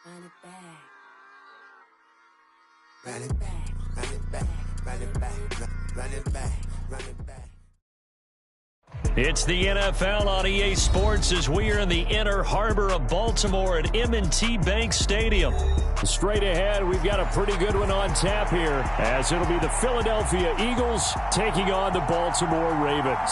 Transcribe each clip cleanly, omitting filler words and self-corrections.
Run it back. Run it back, run it back, run it back, run it back, run it back. It's the NFL on EA Sports as we are in the inner harbor of Baltimore at M&T Bank Stadium. Straight ahead, we've got a pretty good one on tap here, as it'll be the Philadelphia Eagles taking on the Baltimore Ravens.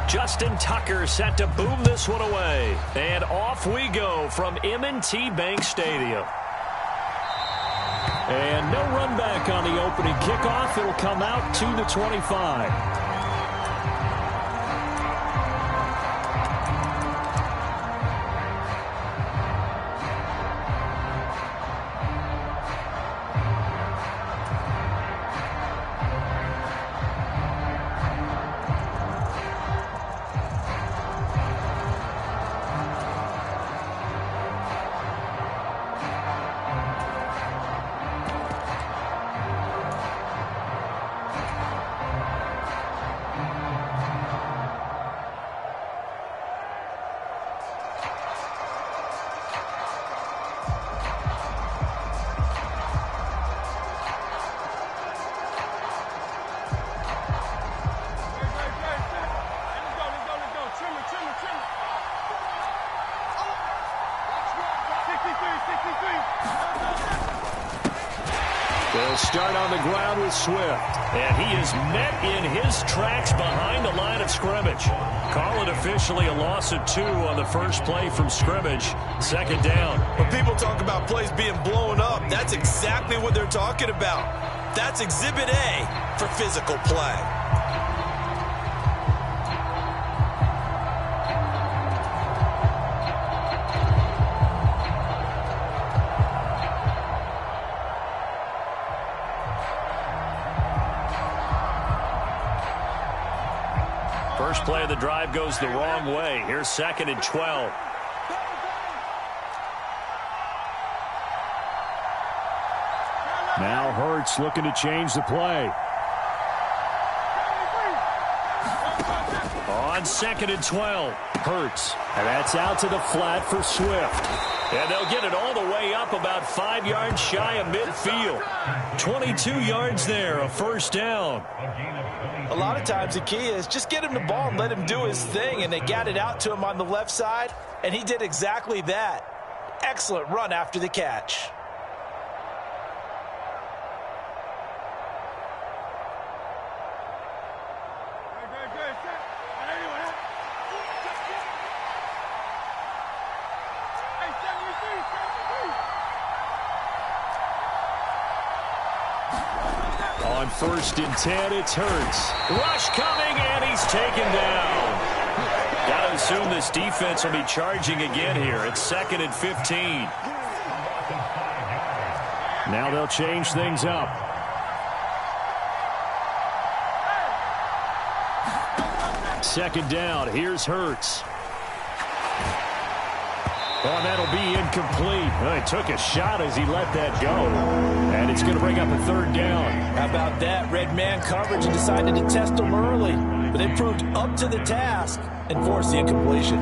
Justin Tucker set to boom this one away. And off we go from M&T Bank Stadium. And no run back on the opening kickoff. It'll come out to the 25. They'll start on the ground with Swift. And he is met in his tracks behind the line of scrimmage. Call it officially a loss of 2 on the first play from scrimmage. Second down. When people talk about plays being blown up, that's exactly what they're talking about. That's Exhibit A for physical play. First play of the drive goes the wrong way. Here's 2nd and 12. Now Hurts looking to change the play. On 2nd and 12. Hurts. And that's out to the flat for Swift. And they'll get it all the way up about 5 yards shy of midfield. 22 yards there, a first down. A lot of times the key is just get him the ball and let him do his thing, and they got it out to him on the left side, and he did exactly that. Excellent run after the catch. On 1st and 10, it's Hurts. Rush coming, and he's taken down. Got to assume this defense will be charging again here. It's 2nd and 15. Now they'll change things up. Second down. Here's Hurts. Oh, that'll be incomplete. Well, he took a shot as he let that go. And it's going to bring up a 3rd down. How about that? Red man coverage and decided to test him early. But they proved up to the task and forced the incompletion.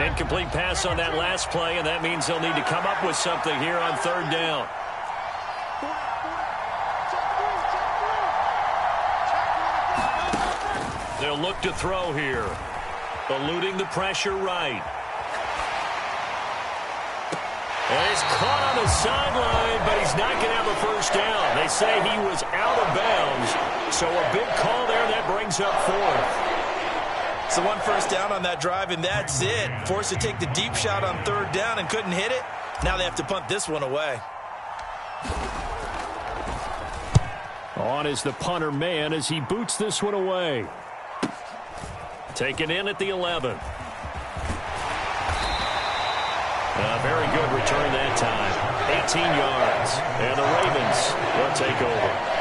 Incomplete pass on that last play, and that means they'll need to come up with something here on 3rd down. They'll look to throw here. Eluding the pressure right. And he's caught on the sideline, but he's not going to have a first down. They say he was out of bounds, so a big call there that brings up fourth. So one first down on that drive, and that's it. Forced to take the deep shot on third down and couldn't hit it. Now they have to punt this one away. On is the punter man as he boots this one away. Taken in at the 11. A very good return that time. 18 yards. And the Ravens will take over.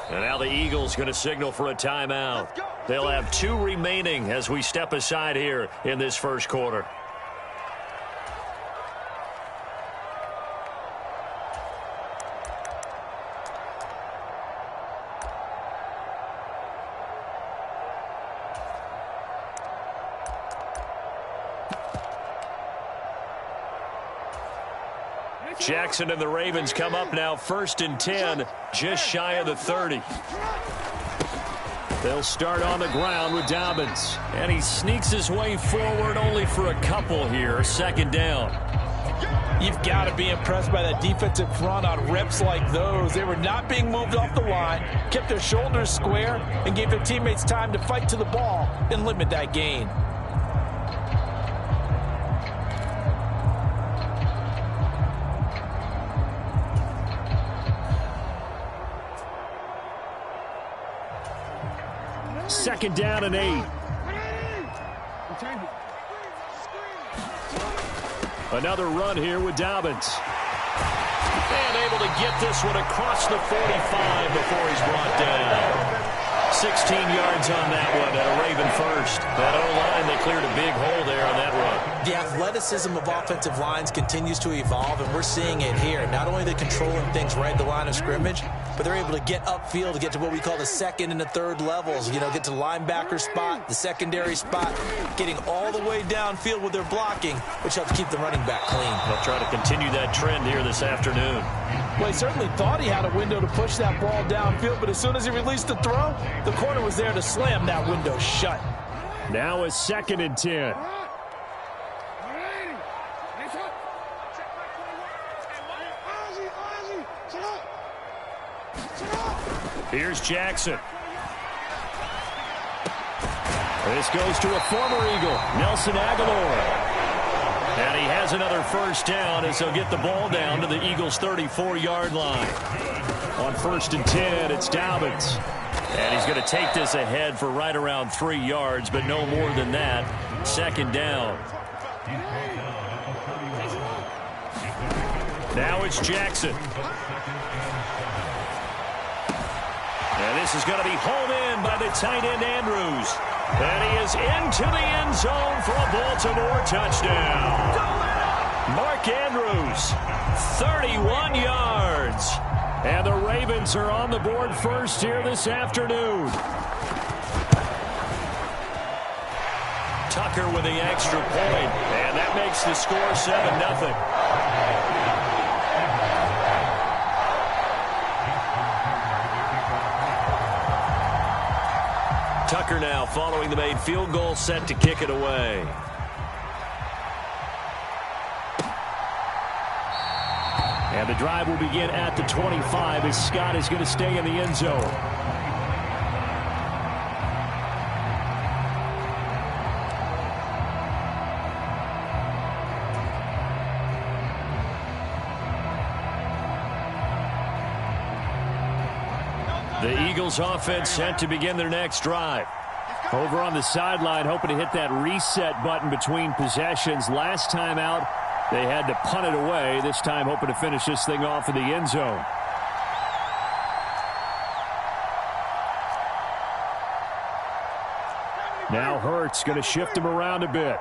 And now the Eagles going to signal for a timeout. They'll have 2 remaining as we step aside here in this first quarter. Jackson and the Ravens come up now 1st and 10, just shy of the 30. They'll start on the ground with Dobbins. And he sneaks his way forward only for a couple here. 2nd down. You've got to be impressed by that defensive front on reps like those. They were not being moved off the line, kept their shoulders square, and gave their teammates time to fight to the ball and limit that gain. Second down and 8. Another run here with Dobbins. And able to get this one across the 45 before he's brought down. 16 yards on that one, and a Raven first. That O-line, they cleared a big hole there on that run. The athleticism of offensive lines continues to evolve, and we're seeing it here. Not only are they controlling things right at the line of scrimmage, but they're able to get upfield to get to what we call the 2nd and the 3rd levels. You know, get to the linebacker spot, the secondary spot, getting all the way downfield with their blocking, which helps keep the running back clean. They'll try to continue that trend here this afternoon. Well, he certainly thought he had a window to push that ball downfield, but as soon as he released the throw, the corner was there to slam that window shut. Now a 2nd and 10. Here's Jackson. This goes to a former Eagle, Nelson Aguilar. And he has another first down as they'll get the ball down to the Eagles' 34-yard line. On 1st and 10, it's Dobbins. And he's going to take this ahead for right around 3 yards, but no more than that. 2nd down. Now it's Jackson. And this is going to be hauled in by the tight end, Andrews. And he is into the end zone for a Baltimore touchdown. Mark Andrews, 31 yards. And the Ravens are on the board first here this afternoon. Tucker with the extra point, and that makes the score 7-0. Tucker now following the made field goal, set to kick it away. And the drive will begin at the 25 as Scott is going to stay in the end zone. The Eagles offense set to begin their next drive. Over on the sideline, hoping to hit that reset button between possessions. Last time out, they had to punt it away. This time hoping to finish this thing off in the end zone. Now Hurts going to shift him around a bit.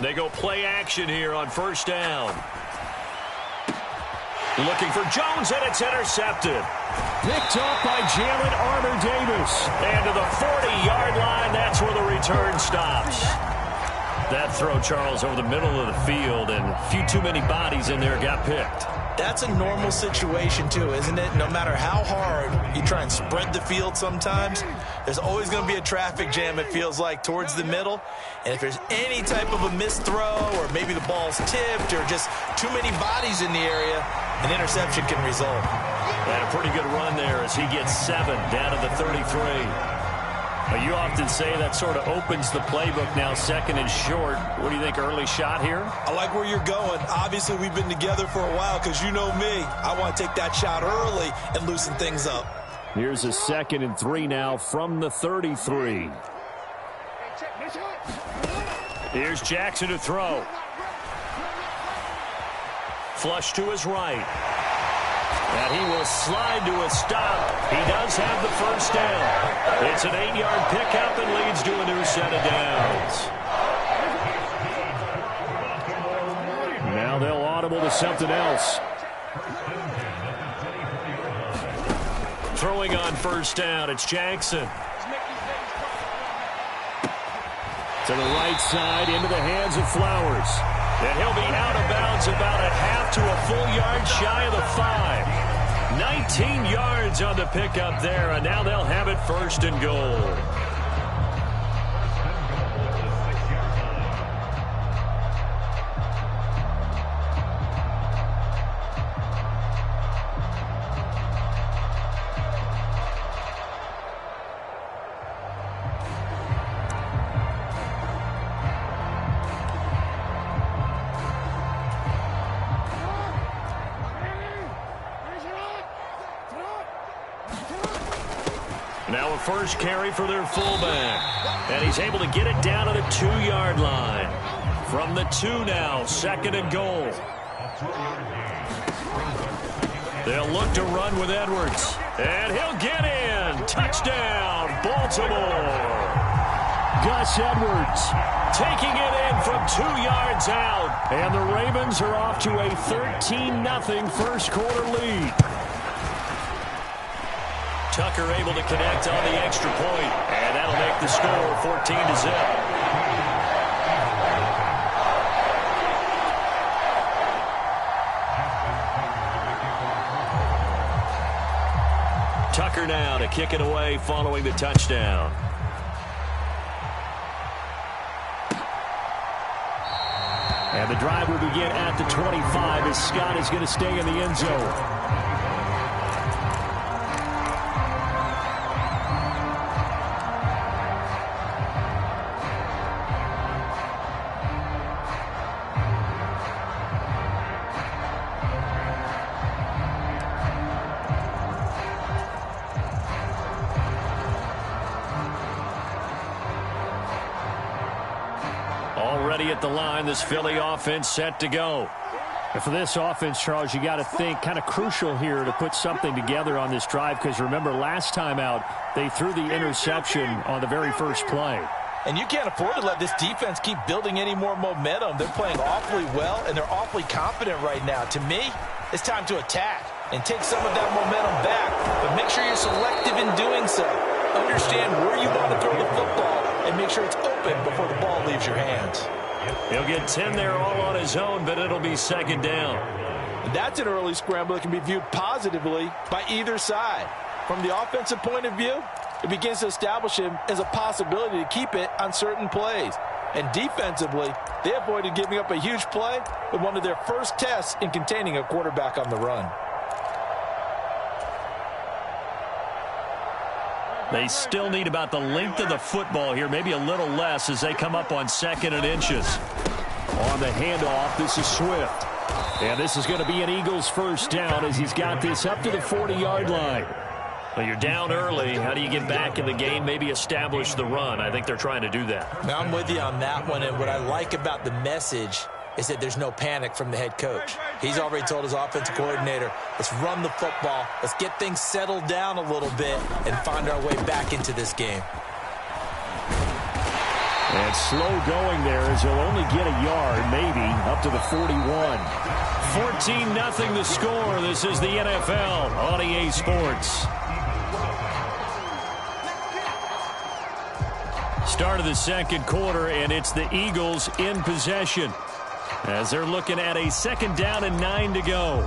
They go play action here on first down. Looking for Jones, and it's intercepted. Picked up by Jalen Armour-Davis. And to the 40-yard line, that's where the return stops. That throw, Charles, over the middle of the field, and a few too many bodies in there got picked. That's a normal situation, too, isn't it? No matter how hard you try and spread the field sometimes, there's always going to be a traffic jam, it feels like, towards the middle. And if there's any type of a missed throw or maybe the ball's tipped or just too many bodies in the area, an interception can result. And a pretty good run there as he gets 7 down to the 33. You often say that sort of opens the playbook now, second and short. What do you think, early shot here? I like where you're going. Obviously, we've been together for a while because you know me. I want to take that shot early and loosen things up. Here's a 2nd and 3 now from the 33. Here's Jackson to throw. Flush to his right. And he will slide to a stop. He does have the first down. It's an 8-yard pickup and leads to a new set of downs. Now they'll audible to something else. Throwing on first down, it's Jackson. To the right side, into the hands of Flowers. And he'll be out of bounds about a half to a full yard shy of the 5. 19 yards on the pickup there, and now they'll have it 1st and goal. Now a first carry for their fullback. And he's able to get it down to the 2-yard line. From the 2 now, 2nd and goal. They'll look to run with Edwards. And he'll get in. Touchdown, Baltimore. Gus Edwards taking it in from 2 yards out. And the Ravens are off to a 13-0 first quarter lead. Tucker able to connect on the extra point, and that'll make the score 14-0. Tucker now to kick it away following the touchdown. And the drive will begin at the 25 as Scott is going to stay in the end zone. Already at the line, this Philly offense set to go. And for this offense, Charles, you got to think kind of crucial here to put something together on this drive, because remember last time out they threw the interception on the very first play. And you can't afford to let this defense keep building any more momentum. They're playing awfully well, and they're awfully confident right now. To me, it's time to attack and take some of that momentum back, but make sure you're selective in doing so. Understand where you want to throw the football and make sure it's open before the ball leaves your hands. He'll get 10 there all on his own, but it'll be 2nd down. And that's an early scramble that can be viewed positively by either side. From the offensive point of view, it begins to establish him as a possibility to keep it on certain plays. And defensively, they avoided giving up a huge play with one of their first tests in containing a quarterback on the run. They still need about the length of the football here, maybe a little less as they come up on 2nd and inches. On the handoff, this is Swift. And this is going to be an Eagles first down as he's got this up to the 40-yard line. Well, you're down early. How do you get back in the game, maybe establish the run? I think they're trying to do that. Now, I'm with you on that one, and what I like about the message is that there's no panic from the head coach. He's already told his offensive coordinator, let's run the football, let's get things settled down a little bit and find our way back into this game. And slow going there as he'll only get a yard, maybe, up to the 41. 14-0 the score. This is the NFL on EA Sports. Start of the second quarter, and it's the Eagles in possession as they're looking at a 2nd down and 9 to go.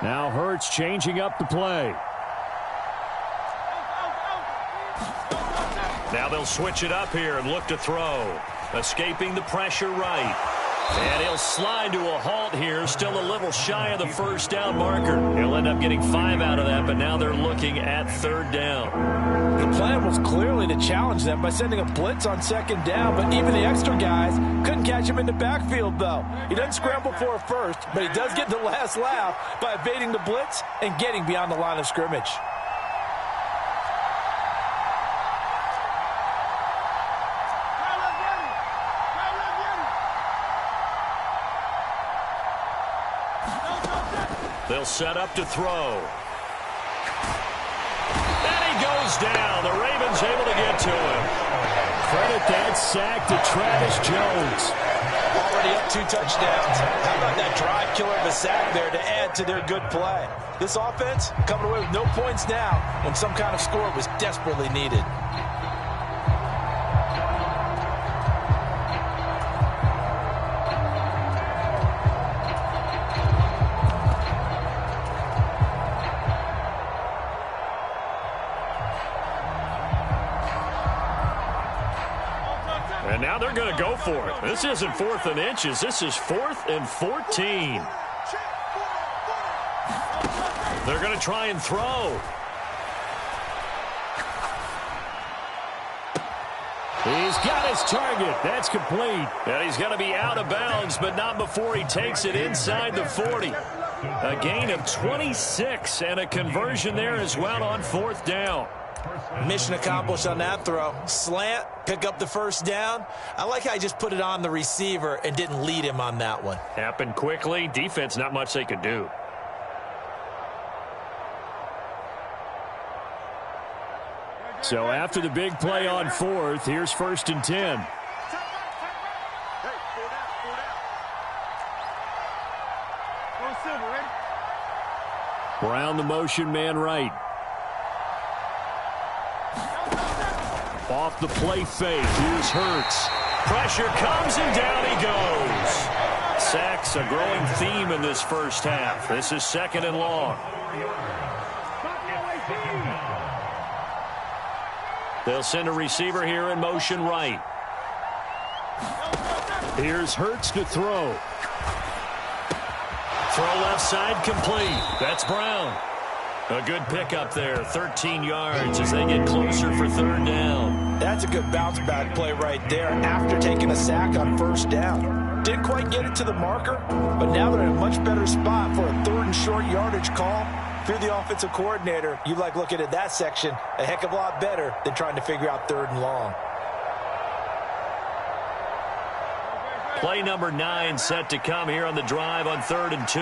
Now Hurts changing up the play. Now they'll switch it up here and look to throw. Escaping the pressure right. And he'll slide to a halt here. Still a little shy of the 1st down marker. He'll end up getting 5 out of that, but now they're looking at 3rd down. The plan was clearly to challenge them by sending a blitz on 2nd down, but even the extra guys couldn't catch him in the backfield, though. He doesn't scramble for a first, but he does get the last laugh by evading the blitz and getting beyond the line of scrimmage. They'll set up to throw. And he goes down. The Ravens able to get to him. Credit that sack to Travis Jones. Already up 2 touchdowns. How about that drive killer of a sack there to add to their good play? This offense coming away with no points now when some kind of score was desperately needed. And now they're going to go for it. This isn't 4th and inches. This is 4th and 14. They're going to try and throw. He's got his target. That's complete. And he's going to be out of bounds, but not before he takes it inside the 40. A gain of 26 and a conversion there as well on 4th down. Mission accomplished on that throw. Slant, pick up the 1st down. I like how he just put it on the receiver and didn't lead him on that one. Happened quickly. Defense, not much they could do. So after the big play on 4th, here's 1st and 10. Brown the motion man right. Off the play fake. Here's Hurts. Pressure comes and down he goes. Sacks a growing theme in this 1st half. This is 2nd and long. They'll send a receiver here in motion right. Here's Hurts to throw. Throw left side complete. That's Brown. A good pickup there, 13 yards as they get closer for 3rd down. That's a good bounce back play right there after taking a sack on 1st down. Didn't quite get it to the marker, but now they're in a much better spot for a 3rd and short yardage call. If you're the offensive coordinator, you like looking at that section a heck of a lot better than trying to figure out 3rd and long. Play number 9 set to come here on the drive on 3rd and 2.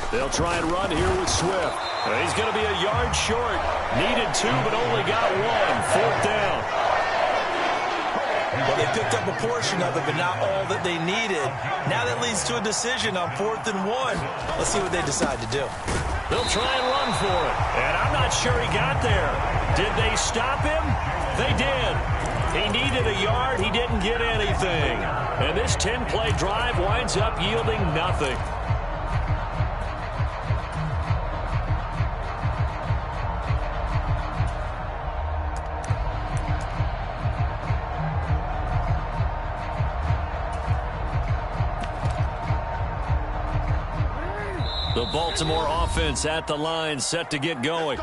They'll try and run here with Swift. He's going to be a yard short. Needed 2, but only got 1. 4th down. Well, they picked up a portion of it, but not all that they needed. Now that leads to a decision on 4th and 1. Let's see what they decide to do. They'll try and run for it. And I'm not sure he got there. Did they stop him? They did. He needed a yard. He didn't get anything. And this 10-play drive winds up yielding nothing. The Baltimore offense at the line, set to get going.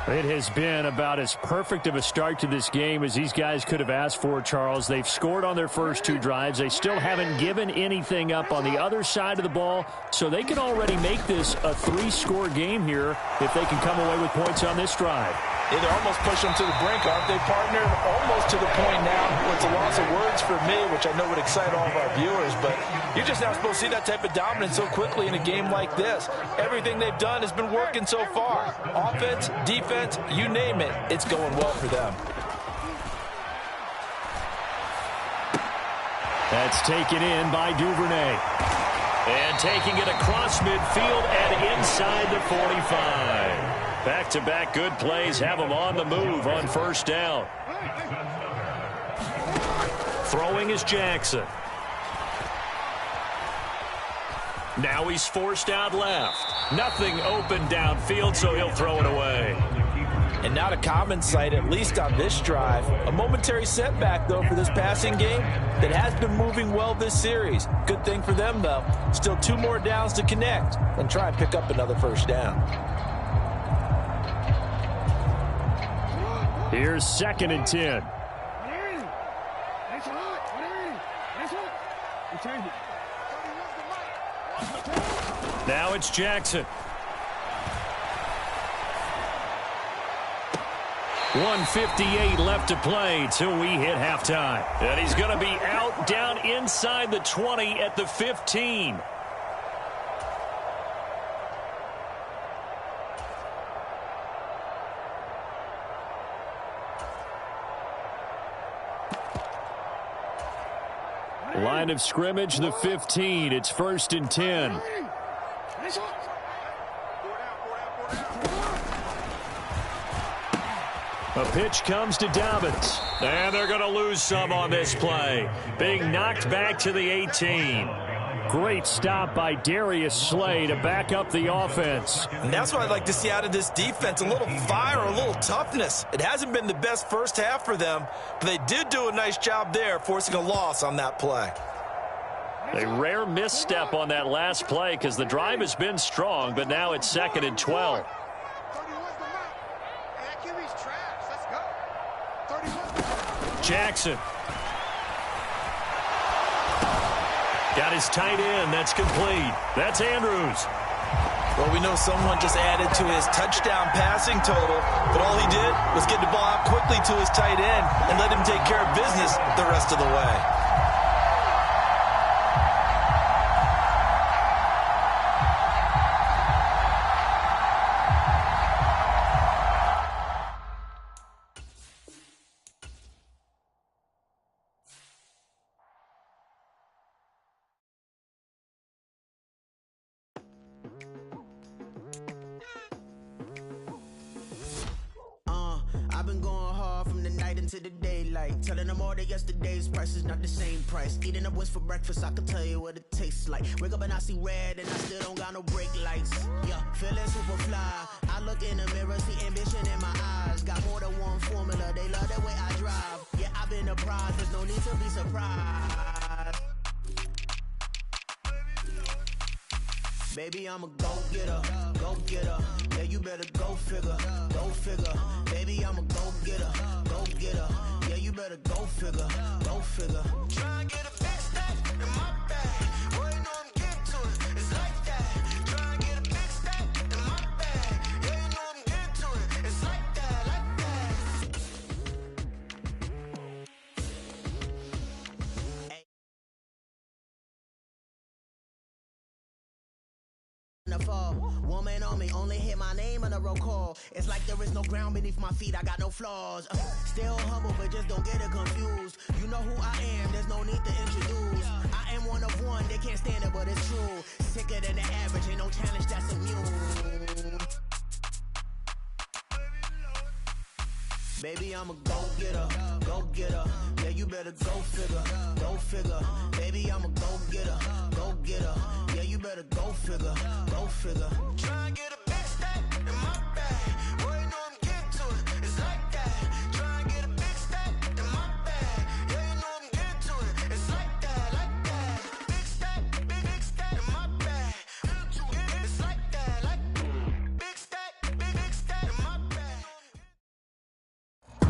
It has been about as perfect of a start to this game as these guys could have asked for, Charles. They've scored on their first 2 drives. They still haven't given anything up on the other side of the ball, so they can already make this a 3-score game here if they can come away with points on this drive. Yeah, they're almost pushing them to the brink, aren't they, partner? Almost to the point now where it's a loss of words for me, which I know would excite all of our viewers, but you're just not supposed to see that type of dominance so quickly in a game like this. Everything they've done has been working so far. Offense, defense, you name it, it's going well for them. That's taken in by Duvernay. And taking it across midfield and inside the 45. Back-to-back good plays have him on the move on first down. Throwing is Jackson. Now he's forced out left. Nothing open downfield, so he'll throw it away. And not a common sight, at least on this drive. A momentary setback, though, for this passing game that has been moving well this series. Good thing for them, though. Still 2 more downs to connect and try and pick up another first down. Here's 2nd and 10. Now it's Jackson. 1:58 left to play till we hit halftime. And he's going to be out down inside the 20 at the 15. Line of scrimmage, the 15. It's 1st and 10. A pitch comes to Dobbins. And they're going to lose some on this play. Being knocked back to the 18. Great stop by Darius Slay to back up the offense. And that's what I'd like to see out of this defense. A little fire, a little toughness. It hasn't been the best first half for them, but they did do a nice job there, forcing a loss on that play. A rare misstep on that last play because the drive has been strong, but now it's 2nd and 12. Jackson. Got his tight end. That's complete. That's Andrews. Well, we know someone just added to his touchdown passing total, but all he did was get the ball out quickly to his tight end and let him take care of business the rest of the way. I've been going hard from the night into the daylight, telling them all that yesterday's price is not the same price. Eating up what's for breakfast, I can tell you what it tastes like. Wake up and I see red and I still don't got no brake lights. Yeah, feeling super fly. I look in the mirror, see ambition in my eyes. Got more than one formula, they love the way I drive. Yeah, I've been a prize, there's no need to be surprised. Baby, I'm a go-getter, go-getter. Yeah, you better go figure, go figure. Baby, I'm a go-getter, go-getter. Yeah, you better go figure, go figure. Try and get a big stack in my bag. Boy, you know I'm getting to it, it's like that. Try and get a big stack in my bag. Yeah, you know I'm getting to it, it's like that, like that. Woman on me, only hit my name on a roll call. It's like there is no ground beneath my feet, I got no flaws. Still humble, but just don't get it confused. You know who I am, there's no need to introduce. I am one of one, they can't stand it, but it's true. Sicker than the average, ain't no challenge that's immune. Baby, I'm a go-getter, go-getter. Yeah, you better go figure, go figure. Baby, I'm a go-getter, go-getter. Yeah, you better go figure, go figure. Try and get a big stack in my bag. Boy, you know I'm getting to it, it's like that. Try and get a big stack in my bag. Yeah, you know I'm getting to it, it's like that, like that. Big stack in my bag. It's like that, like big stack in my bag.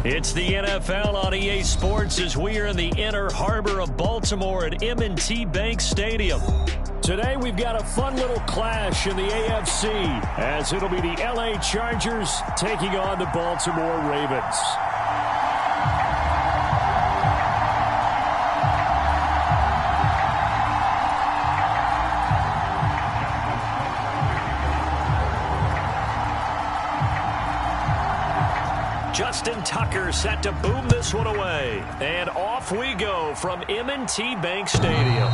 It's the NFL on EA Sports as we are in the inner harbor of Baltimore at M&T Bank Stadium. Today we've got a fun little clash in the AFC as it'll be the LA Chargers taking on the Baltimore Ravens. Justin Tucker set to boom this one away. And off we go from M&T Bank Stadium.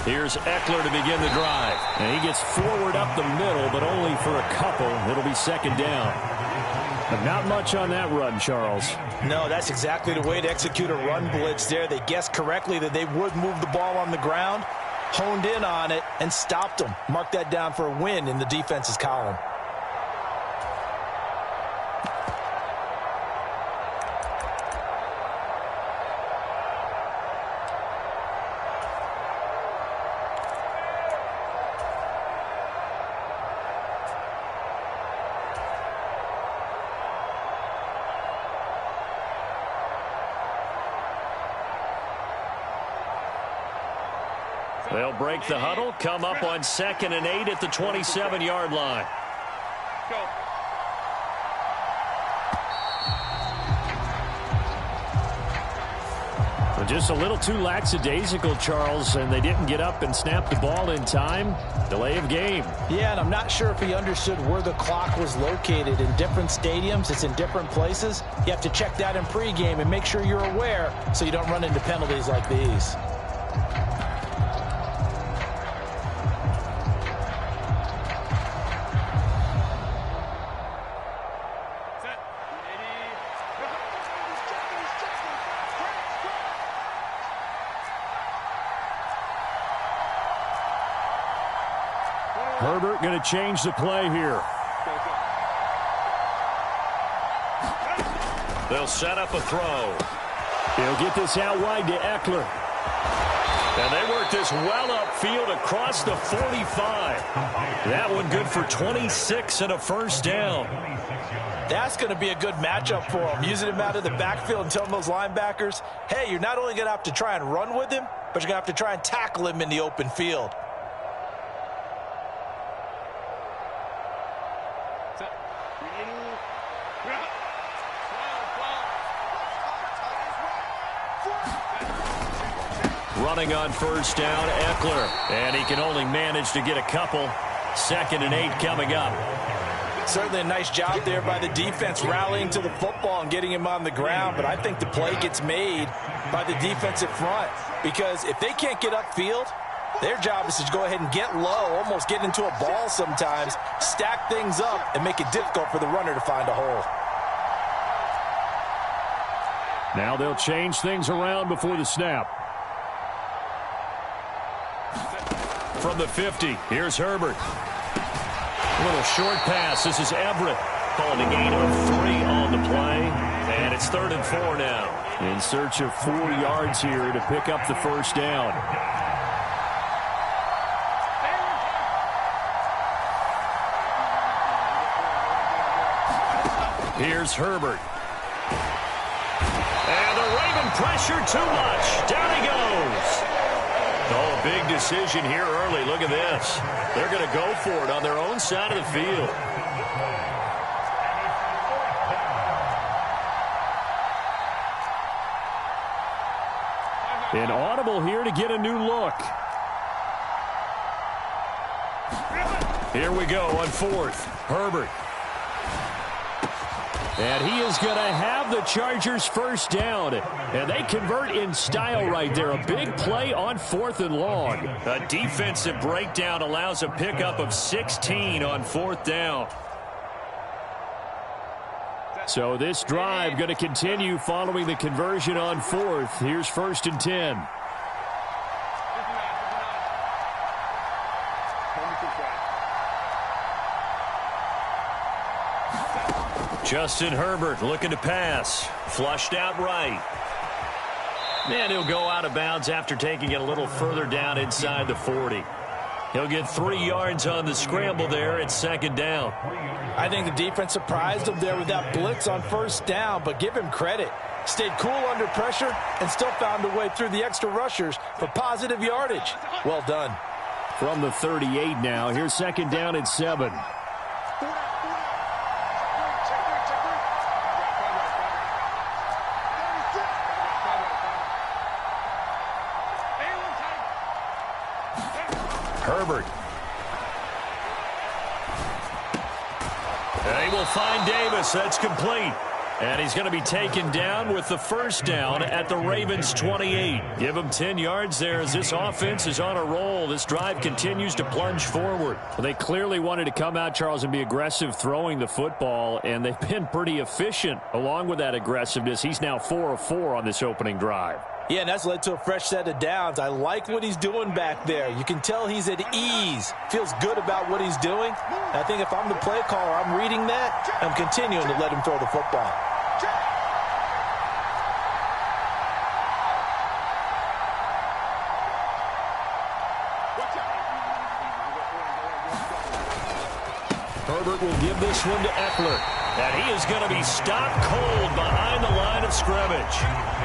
Here's Eckler to begin the drive. And he gets forward up the middle, but only for a couple. It'll be second down. But not much on that run, Charles. No, that's exactly the way to execute a run blitz there. They guessed correctly that they would move the ball on the ground, honed in on it, and stopped them. Mark that down for a win in the defense's column. They'll break the huddle, come up on 2nd and 8 at the 27-yard line. Go. Well, just a little too lackadaisical, Charles, and they didn't get up and snap the ball in time. Delay of game. Yeah, and I'm not sure if he understood where the clock was located. In different stadiums, it's in different places. You have to check that in pregame and make sure you're aware so you don't run into penalties like these. Herbert going to change the play here. They'll set up a throw. He'll get this out wide to Eckler. And they work this well upfield across the 45. That one good for 26 and a first down. That's going to be a good matchup for him. Using him out of the backfield and telling those linebackers, hey, you're not only going to have to try and run with him, but you're going to have to try and tackle him in the open field. Running on first down, Eckler. And he can only manage to get a couple. 2nd and 8 coming up. Certainly a nice job there by the defense rallying to the football and getting him on the ground. But I think the play gets made by the defensive front. Because if they can't get upfield, their job is to go ahead and get low, almost get into a ball sometimes, stack things up, and make it difficult for the runner to find a hole. Now they'll change things around before the snap. From the 50, here's Herbert. A little short pass. This is Everett. Calling a gain of 3 on the play. And it's 3rd and 4 now. In search of 4 yards here to pick up the first down. Here's Herbert. And the Raven pressure too much. Down he goes. Oh, big decision here early. Look at this. They're going to go for it on their own side of the field. An audible here to get a new look. Here we go on fourth. Herbert. And he is going to have the Chargers first down. And they convert in style right there. A big play on 4th and long. A defensive breakdown allows a pickup of 16 on 4th down. So this drive going to continue following the conversion on 4th. Here's 1st and 10. Justin Herbert looking to pass. Flushed out right. And he'll go out of bounds after taking it a little further down inside the 40. He'll get 3 yards on the scramble there at 2nd down. I think the defense surprised him there with that blitz on 1st down, but give him credit. Stayed cool under pressure and still found a way through the extra rushers for positive yardage. Well done. From the 38 now, here's 2nd down and 7. Herbert. And he will find Davis. That's complete. And he's going to be taken down with the 1st down at the Ravens' 28. Give him 10 yards there as this offense is on a roll. This drive continues to plunge forward. Well, they clearly wanted to come out, Charles, and be aggressive throwing the football, and they've been pretty efficient along with that aggressiveness. He's now 4 of 4 on this opening drive. Yeah, and that's led to a fresh set of downs. I like what he's doing back there. You can tell he's at ease. Feels good about what he's doing. And I think if I'm the play caller, I'm reading that. I'm continuing to let him throw the football. Herbert will give this one to Eckler. And he is going to be stopped cold behind the line of scrimmage.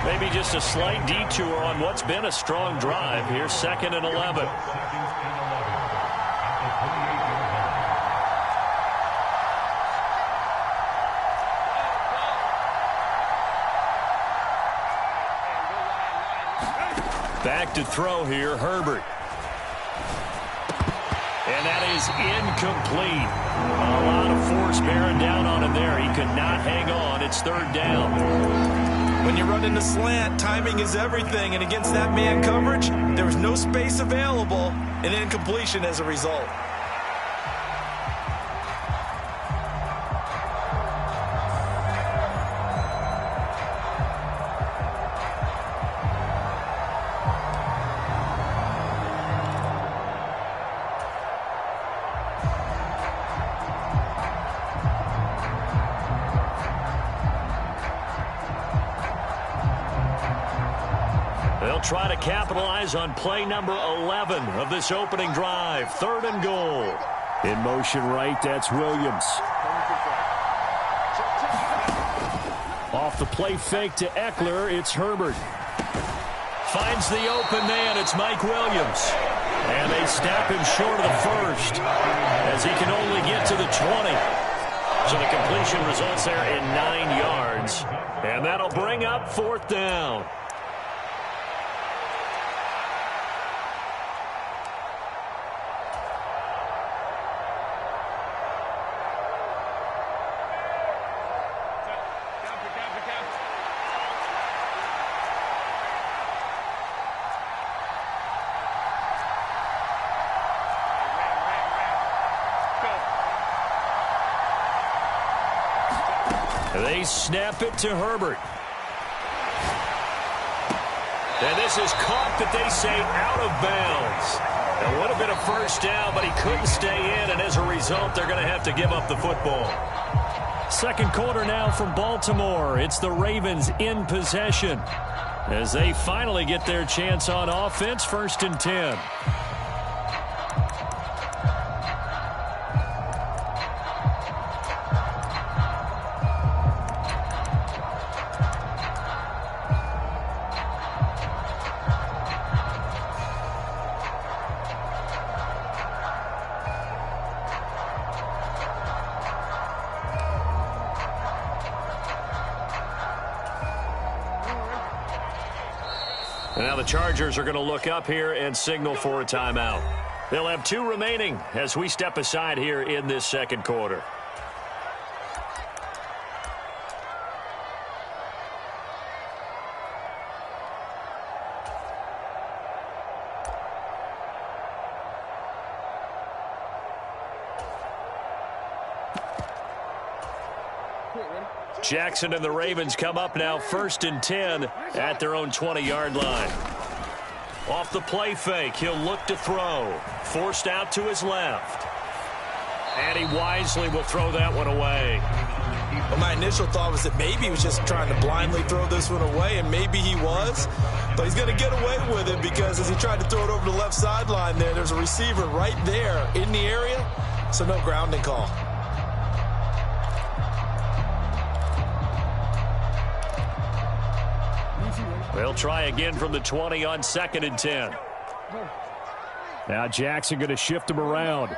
Maybe just a slight detour on what's been a strong drive. Here's 2nd and 11. Back to throw here, Herbert. And that is incomplete. A lot of force bearing down on him there. He could not hang on. It's 3rd down. When you run in the slant, timing is everything. And against that man coverage, there was no space available, and incompletion as a result. They'll try to capitalize on play number 11 of this opening drive. 3rd and goal. In motion right, that's Williams. Off the play fake to Eckler, it's Herbert. Finds the open man, it's Mike Williams. And they snap him short of the 1st as he can only get to the 20. So the completion results there in 9 yards. And that'll bring up 4th down. They snap it to Herbert. And this is caught, that they say, out of bounds. It would have been a 1st down, but he couldn't stay in, and as a result, they're going to have to give up the football. 2nd quarter now from Baltimore. It's the Ravens in possession as they finally get their chance on offense. 1st and 10. And now the Chargers are going to look up here and signal for a timeout. They'll have 2 remaining as we step aside here in this second quarter. Jackson and the Ravens come up now 1st and 10 at their own 20-yard line. Off the play fake, he'll look to throw. Forced out to his left. And he wisely will throw that one away. Well, my initial thought was that maybe he was just trying to blindly throw this one away, and maybe he was. But he's going to get away with it because as he tried to throw it over the left sideline there's a receiver right there in the area, so no grounding call. They'll try again from the 20 on 2nd and 10. Now Jackson going to shift him around.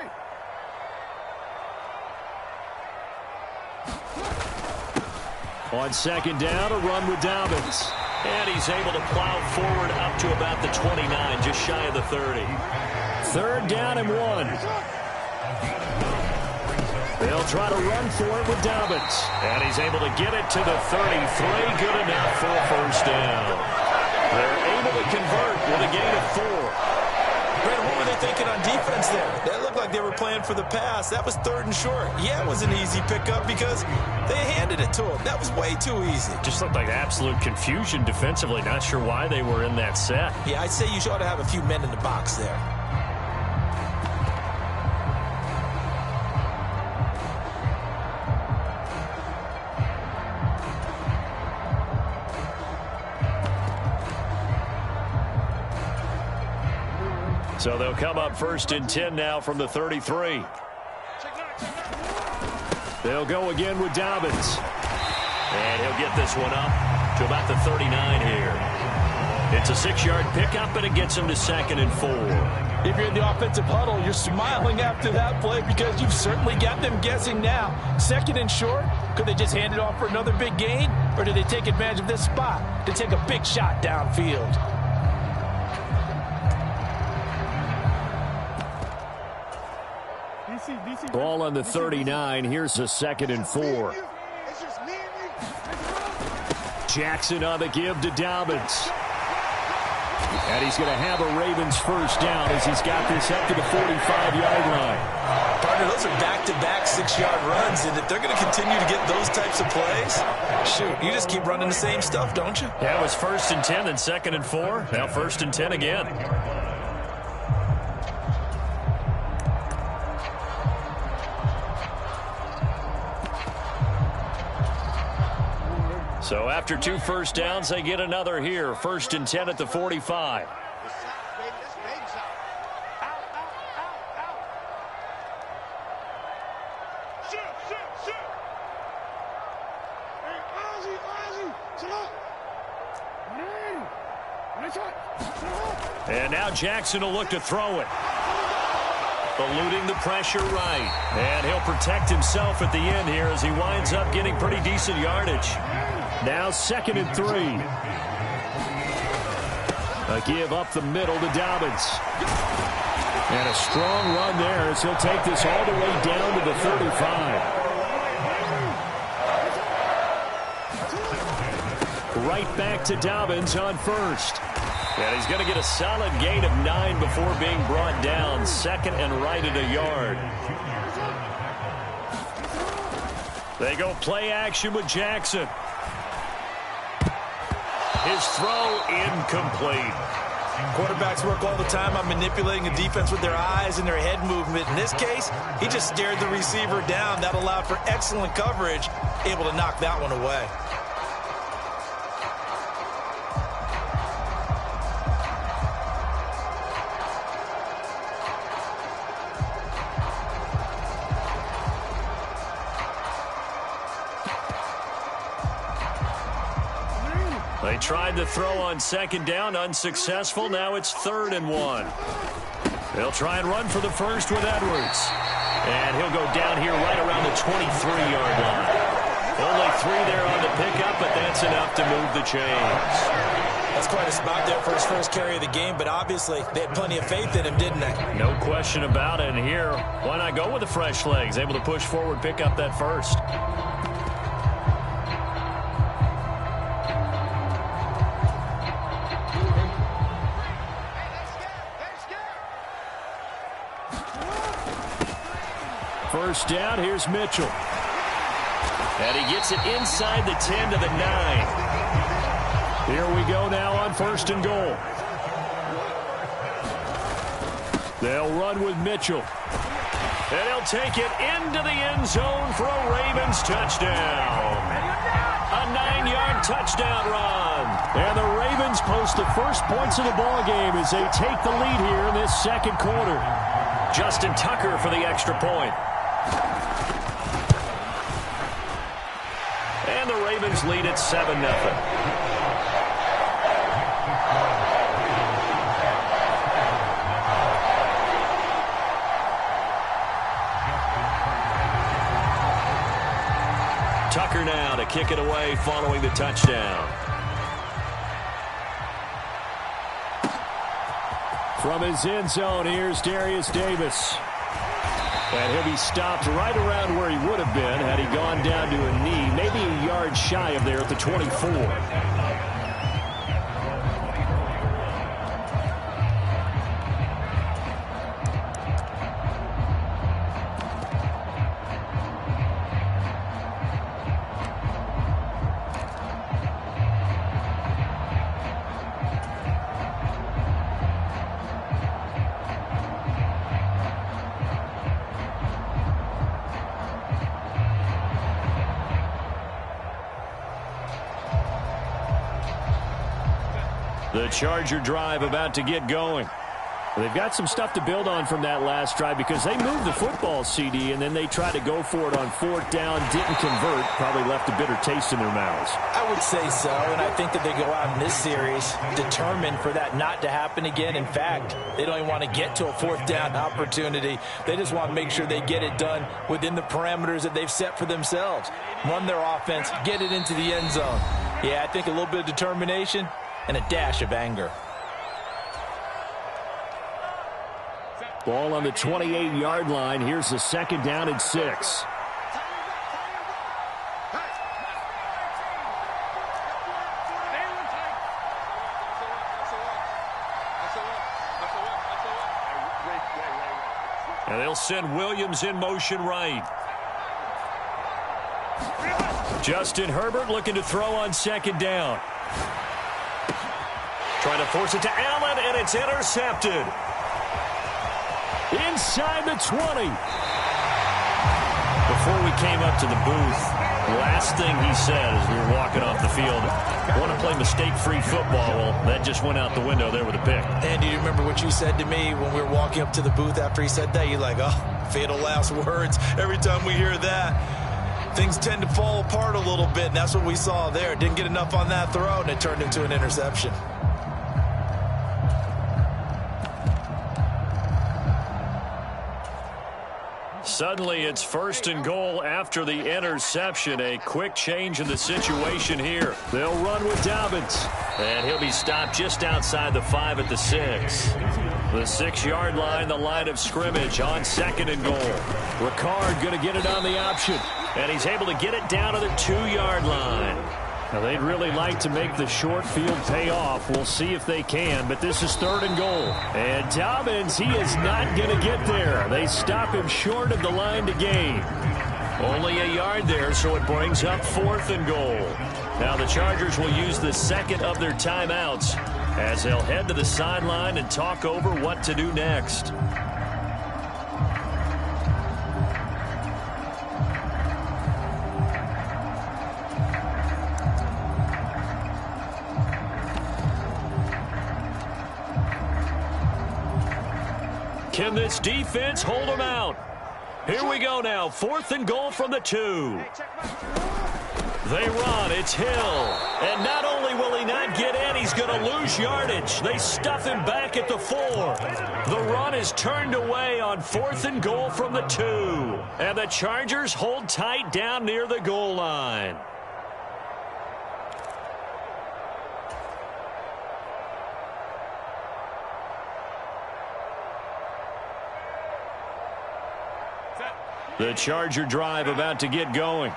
On 2nd down, a run with Dobbins. And he's able to plow forward up to about the 29, just shy of the 30. 3rd down and 1. They'll try to run for it with Dobbins. And he's able to get it to the 33. Good enough for a 1st down. They're able to convert with a gain of 4. Brandon, what were they thinking on defense there? That looked like they were playing for the pass. That was 3rd and short. Yeah, it was an easy pickup because they handed it to him. That was way too easy. Just looked like absolute confusion defensively. Not sure why they were in that set. Yeah, I'd say you ought to have a few men in the box there. So they'll come up 1st and 10 now from the 33. They'll go again with Dobbins. And he'll get this one up to about the 39 here. It's a 6-yard pickup, and it gets him to 2nd and 4. If you're in the offensive huddle, you're smiling after that play because you've certainly got them guessing now. 2nd and short, could they just hand it off for another big gain? Or did they take advantage of this spot to take a big shot downfield? Ball on the 39. Here's a 2nd and 4. Jackson on the give to Dobbins. And he's going to have a Ravens 1st down as he's got this up to the 45-yard line. Partner, those are back-to-back 6-yard runs, and if they're going to continue to get those types of plays, shoot, you just keep running the same stuff, don't you? Yeah, it was 1st and 10 and 2nd and 4. Now 1st and 10 again. So after 2 1st downs, they get another here. 1st and 10 at the 45. And now Jackson will look to throw it. Eluding the pressure right. And he'll protect himself at the end here as he winds up getting pretty decent yardage. Now 2nd and 3. A give up the middle to Dobbins. And a strong run there as he'll take this all the way down to the 35. Right back to Dobbins on 1st. And he's going to get a solid gain of 9 before being brought down. 2nd and right at a yard. They go play action with Jackson. His throw incomplete. Quarterbacks work all the time on manipulating the defense with their eyes and their head movement. In this case, he just stared the receiver down. That allowed for excellent coverage, able to knock that one away. They tried to throw on 2nd down, unsuccessful. Now it's 3rd and 1. They'll try and run for the 1st with Edwards. And he'll go down here right around the 23-yard line. Only 3 there on the pickup, but that's enough to move the chains. That's quite a spot there for his first carry of the game, but obviously they had plenty of faith in him, didn't they? No question about it. And here, why not go with the fresh legs? Able to push forward, pick up that first. First down, here's Mitchell. And he gets it inside the 10 to the 9. Here we go now on 1st and goal. They'll run with Mitchell. And he'll take it into the end zone for a Ravens touchdown. A 9-yard touchdown run. And the Ravens post the first points of the ball game as they take the lead here in this second quarter. Justin Tucker for the extra point. And the Ravens lead at 7-0. Tucker now to kick it away following the touchdown. From his end zone, here's Darius Davis. And he'll be stopped right around where he would have been had he gone down to a knee, maybe a yard shy of there at the 24. The Charger drive about to get going. They've got some stuff to build on from that last drive because they moved the football, CD, and then they tried to go for it on 4th down, didn't convert, probably left a bitter taste in their mouths. I would say so, and I think that they go out in this series determined for that not to happen again. In fact, they don't even want to get to a 4th down opportunity. They just want to make sure they get it done within the parameters that they've set for themselves. Run their offense, get it into the end zone. Yeah, I think a little bit of determination and a dash of anger. Ball on the 28-yard line. Here's the 2nd down and 6. And they'll send Williams in motion right. Justin Herbert looking to throw on 2nd down. Trying to force it to Allen, and it's intercepted. Inside the 20. Before we came up to the booth, last thing he said as we were walking off the field, I want to play mistake-free football. Well, that just went out the window there with a pick. And do you remember what you said to me when we were walking up to the booth after he said that? You're like, oh, fatal last words. Every time we hear that, things tend to fall apart a little bit, and that's what we saw there. Didn't get enough on that throw, and it turned into an interception. Suddenly, it's 1st and goal after the interception. A quick change in the situation here. They'll run with Dobbins. And he'll be stopped just outside the 5 at the 6. The 6-yard line, the line of scrimmage on 2nd and goal. Ricard going to get it on the option. And he's able to get it down to the 2-yard line. Now, they'd really like to make the short field pay off. We'll see if they can, but this is 3rd and goal. And Dobbins, he is not going to get there. They stop him short of the line to gain. Only a yard there, so it brings up 4th and goal. Now the Chargers will use the 2nd of their timeouts as they'll head to the sideline and talk over what to do next. Can this defense hold them out? Here we go now. 4th and goal from the 2. They run. It's Hill. And not only will he not get in, he's going to lose yardage. They stuff him back at the 4. The run is turned away on 4th and goal from the 2. And the Chargers hold tight down near the goal line. The Charger drive about to get going.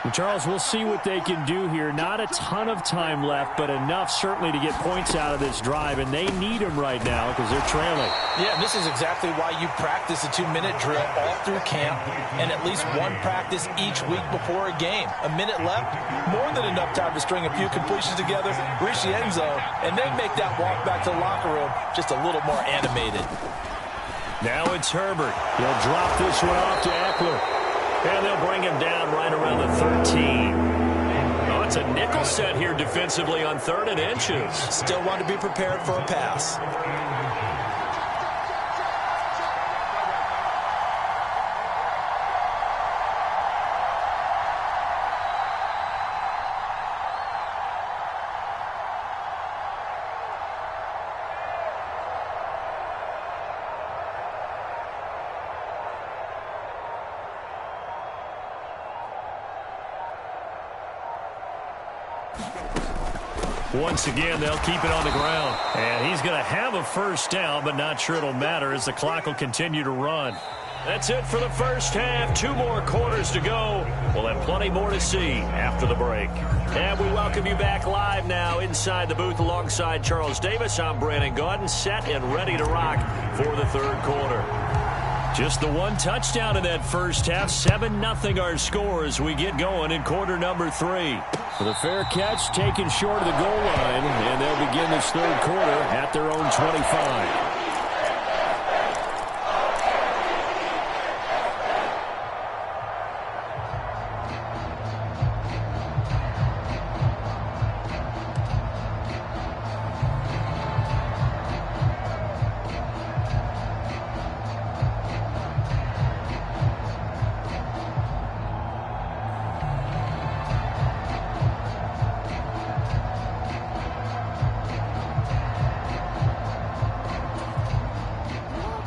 Well, Charles, we'll see what they can do here. Not a ton of time left, but enough certainly to get points out of this drive, and they need them right now because they're trailing. Yeah, and this is exactly why you practice a 2-minute drill all through camp and at least one practice each week before a game. A minute left, more than enough time to string a few completions together, reach the end zone, and then make that walk back to the locker room just a little more animated. Now it's Herbert. He'll drop this one off to Eckler. And they'll bring him down right around the 13. Oh, it's a nickel set here defensively on 3rd and inches. Still want to be prepared for a pass. Once again, they'll keep it on the ground. And he's going to have a first down, but not sure it'll matter as the clock will continue to run. That's it for the first half. 2 more quarters to go. We'll have plenty more to see after the break. And we welcome you back live now inside the booth alongside Charles Davis. I'm Brandon Gaudin, set and ready to rock for the 3rd quarter. Just the 1 touchdown in that first half. 7-0 our score as we get going in quarter number 3. For the fair catch, taken short of the goal line, and they'll begin this 3rd quarter at their own 25.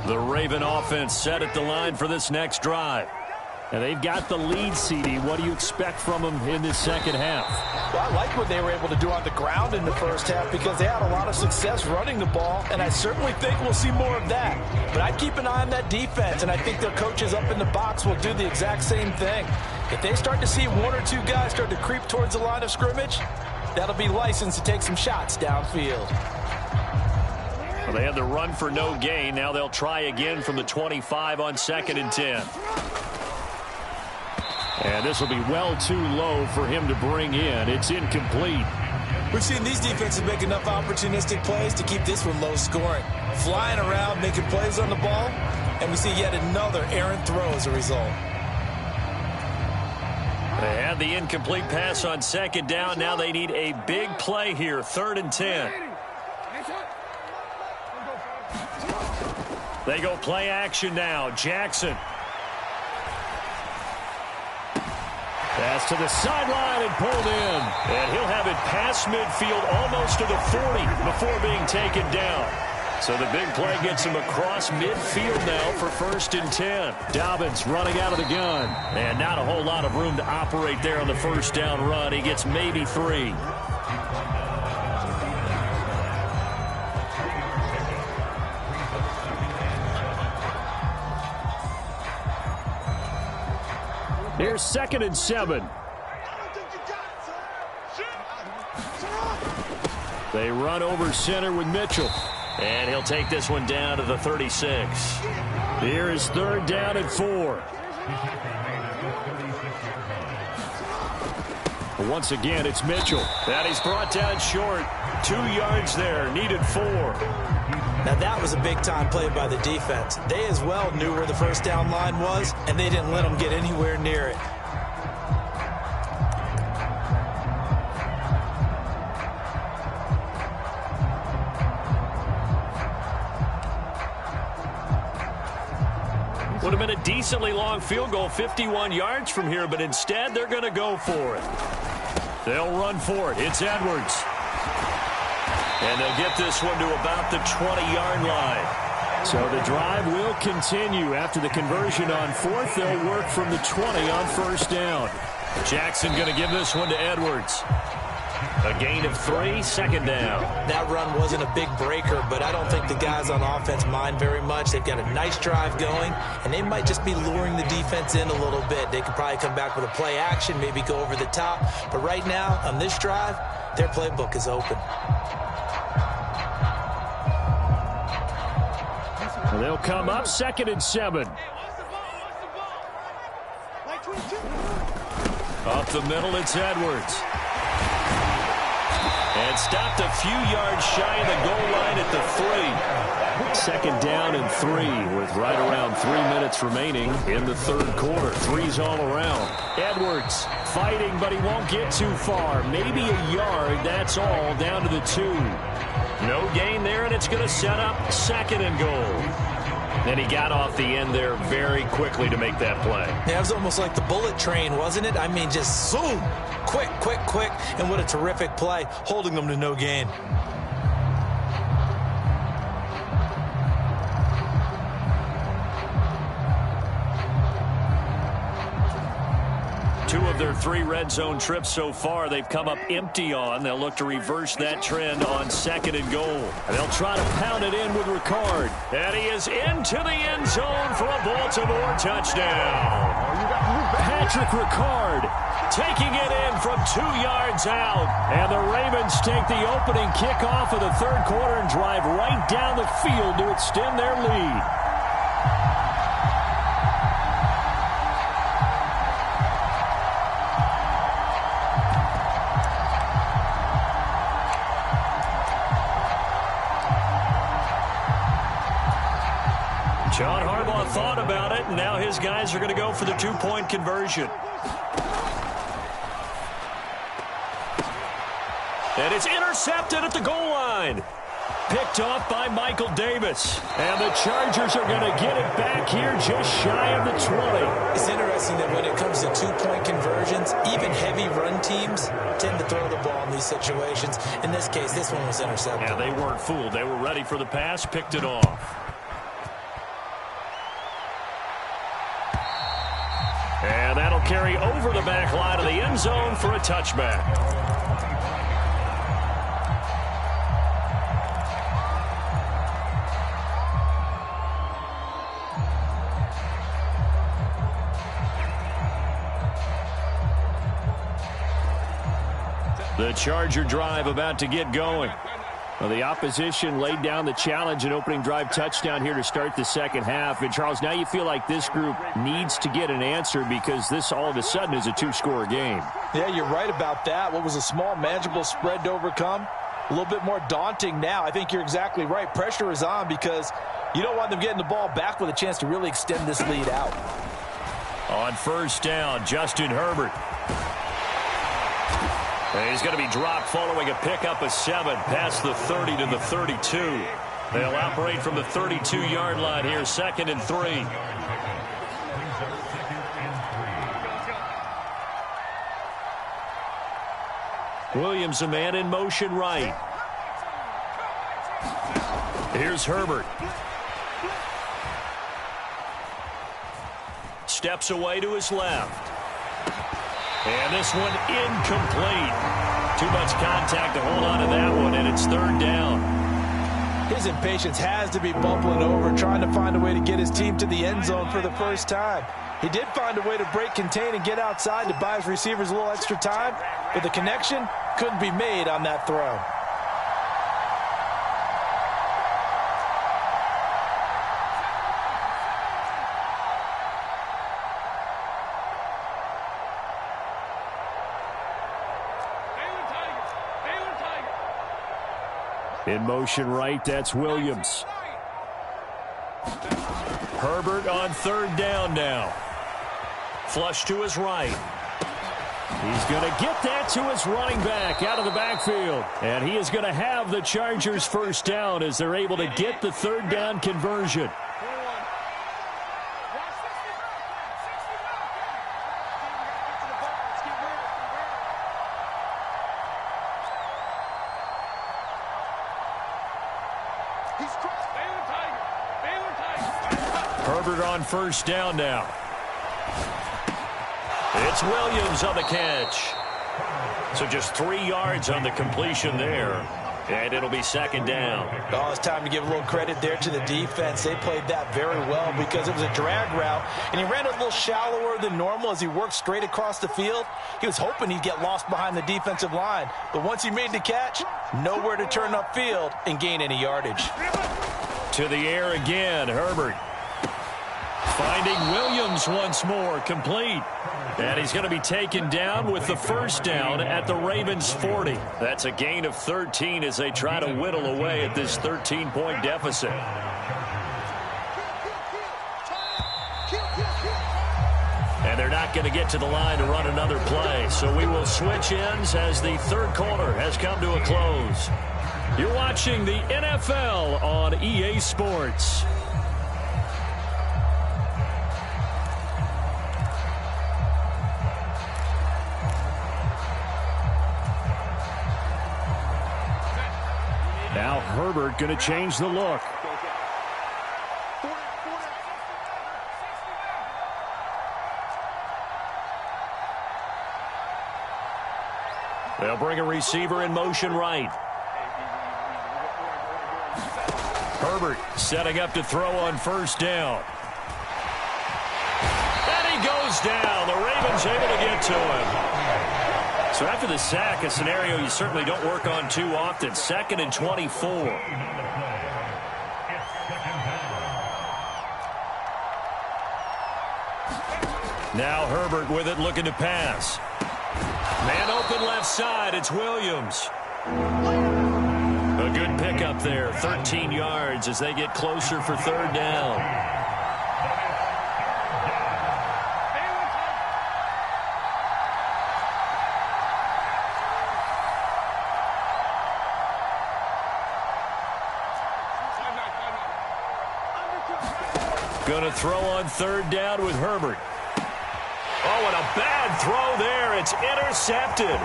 The Raven offense set at the line for this next drive. And they've got the lead, CD. What do you expect from them in this second half? Well, I like what they were able to do on the ground in the first half because they had a lot of success running the ball, and I certainly think we'll see more of that. But I'd keep an eye on that defense, and I think their coaches up in the box will do the exact same thing. If they start to see 1 or 2 guys start to creep towards the line of scrimmage, that'll be licensed to take some shots downfield. Well, they had the run for no gain. Now they'll try again from the 25 on 2nd and 10. And this will be well too low for him to bring in. It's incomplete. We've seen these defenses make enough opportunistic plays to keep this one low scoring. Flying around, making plays on the ball, and we see yet another errant throw as a result. They had the incomplete pass on 2nd down. Now they need a big play here, 3rd and 10. They go play action now. Jackson. Pass to the sideline and pulled in. And he'll have it past midfield almost to the 40 before being taken down. So the big play gets him across midfield now for 1st and 10. Dobbins running out of the gun. And not a whole lot of room to operate there on the first down run. He gets maybe 3. Here's 2nd and 7. They run over center with Mitchell. And he'll take this one down to the 36. Here is 3rd down and 4. Once again, it's Mitchell. And he's brought down short. 2 yards there. Needed 4. Now that was a big-time play by the defense. They as well knew where the first down line was, and they didn't let them get anywhere near it. Would have been a decently long field goal, 51 yards from here, but instead they're going to go for it. They'll run for it. It's Edwards. And they'll get this one to about the 20-yard line. So the drive will continue. After the conversion on 4th, they'll work from the 20 on 1st down. Jackson going to give this one to Edwards. A gain of 3, second down. That run wasn't a big breaker, but I don't think the guys on offense mind very much. They've got a nice drive going, and they might just be luring the defense in a little bit. They could probably come back with a play action, maybe go over the top. But right now, on this drive, their playbook is open. And they'll come up 2nd and 7. Up the middle, it's Edwards. And stopped a few yards shy of the goal line at the 3. 2nd down and 3 with right around 3 minutes remaining in the 3rd quarter. 3's all around. Edwards fighting, but he won't get too far. Maybe a yard, that's all, down to the 2. No gain there, and it's going to set up 2nd and goal. And he got off the end there very quickly to make that play. Yeah, it was almost like the bullet train, wasn't it? I mean, just zoom, quick, quick, quick, and what a terrific play, holding them to no gain. Two of their 3 red zone trips so far, they've come up empty on. They'll look to reverse that trend on 2nd and goal. And they'll try to pound it in with Ricard. And he is into the end zone for a Baltimore touchdown. Patrick Ricard taking it in from 2 yards out. And the Ravens take the opening kickoff of the 3rd quarter and drive right down the field to extend their lead. John Harbaugh thought about it, and now his guys are going to go for the 2-point conversion. And it's intercepted at the goal line. Picked off by Michael Davis. And the Chargers are going to get it back here just shy of the 20. It's interesting that when it comes to 2-point conversions, even heavy run teams tend to throw the ball in these situations. In this case, this one was intercepted. Yeah, they weren't fooled. They were ready for the pass, picked it off. And that'll carry over the back line of the end zone for a touchback. The Charger drive about to get going. Well, the opposition laid down the challenge and opening drive touchdown here to start the 2nd half. And, Charles, now you feel like this group needs to get an answer because this all of a sudden is a 2-score game. Yeah, you're right about that. What was a small, manageable spread to overcome? A little bit more daunting now. I think you're exactly right. Pressure is on because you don't want them getting the ball back with a chance to really extend this lead out. On 1st down, Justin Herbert. And he's going to be dropped following a pickup of 7 past the 30 to the 32. They'll operate from the 32-yard line here, 2nd and 3. Williams, a man in motion right. Here's Herbert. Steps away to his left. And this one incomplete. Too much contact to hold on to that one, and it's 3rd down. His impatience has to be bubbling over, trying to find a way to get his team to the end zone for the first time. He did find a way to break contain and get outside to buy his receivers a little extra time, but the connection couldn't be made on that throw. In motion right, that's Williams. Herbert on 3rd down now. Flush to his right. He's going to get that to his running back out of the backfield. And he is going to have the Chargers 1st down as they're able to get the 3rd down conversion. Herbert on 1st down now. It's Williams on the catch. So just 3 yards on the completion there. And it'll be second down. Oh, it's time to give a little credit there to the defense. They played that very well because it was a drag route, and he ran it a little shallower than normal as he worked straight across the field. He was hoping he'd get lost behind the defensive line, but once he made the catch, nowhere to turn upfield and gain any yardage. To the air again, Herbert. Finding Williams once more, complete. And he's going to be taken down with the first down at the Ravens' 40. That's a gain of 13 as they try to whittle away at this 13-point deficit. And they're not going to get to the line to run another play. So we will switch ends as the third quarter has come to a close. You're watching the NFL on EA Sports. Now Herbert going to change the look. They'll bring a receiver in motion right. Herbert setting up to throw on first down. And he goes down. The Ravens able to get to him. So after the sack, a scenario you certainly don't work on too often. 2nd and 24. Now Herbert with it, looking to pass. Man open left side, it's Williams. A good pickup there, 13 yards as they get closer for third down. Going to throw on third down with Herbert. Oh, and a bad throw there. It's intercepted.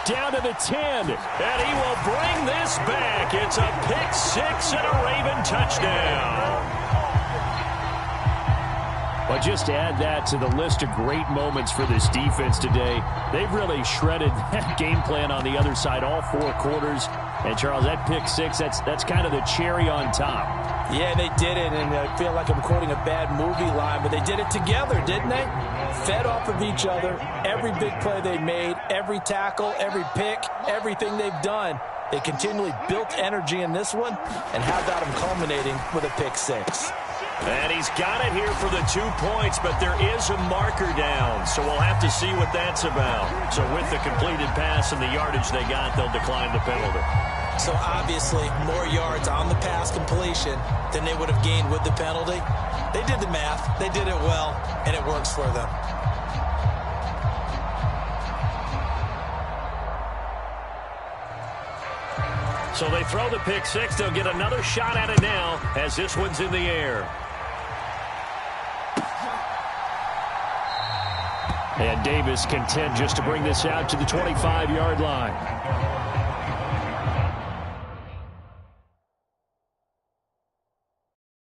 Down to the 10, and he will bring this back. It's a pick six and a Raven touchdown. Well, just to add that to the list of great moments for this defense today, they've really shredded that game plan on the other side all 4 quarters. And, Charles, that pick six, that's kind of the cherry on top. Yeah, they did it, and I feel like I'm quoting a bad movie line, but they did it together, didn't they? Fed off of each other, every big play they made, every tackle, every pick, everything they've done. They continually built energy in this one, and how about them culminating with a pick six? And he's got it here for the 2 points, but there is a marker down, so we'll have to see what that's about. So with the completed pass and the yardage they got, they'll decline the penalty. So obviously more yards on the pass completion than they would have gained with the penalty. They did the math, they did it well, and it works for them. So they throw the pick six. They'll get another shot at it now as this one's in the air. And Davis content just to bring this out to the 25-yard line.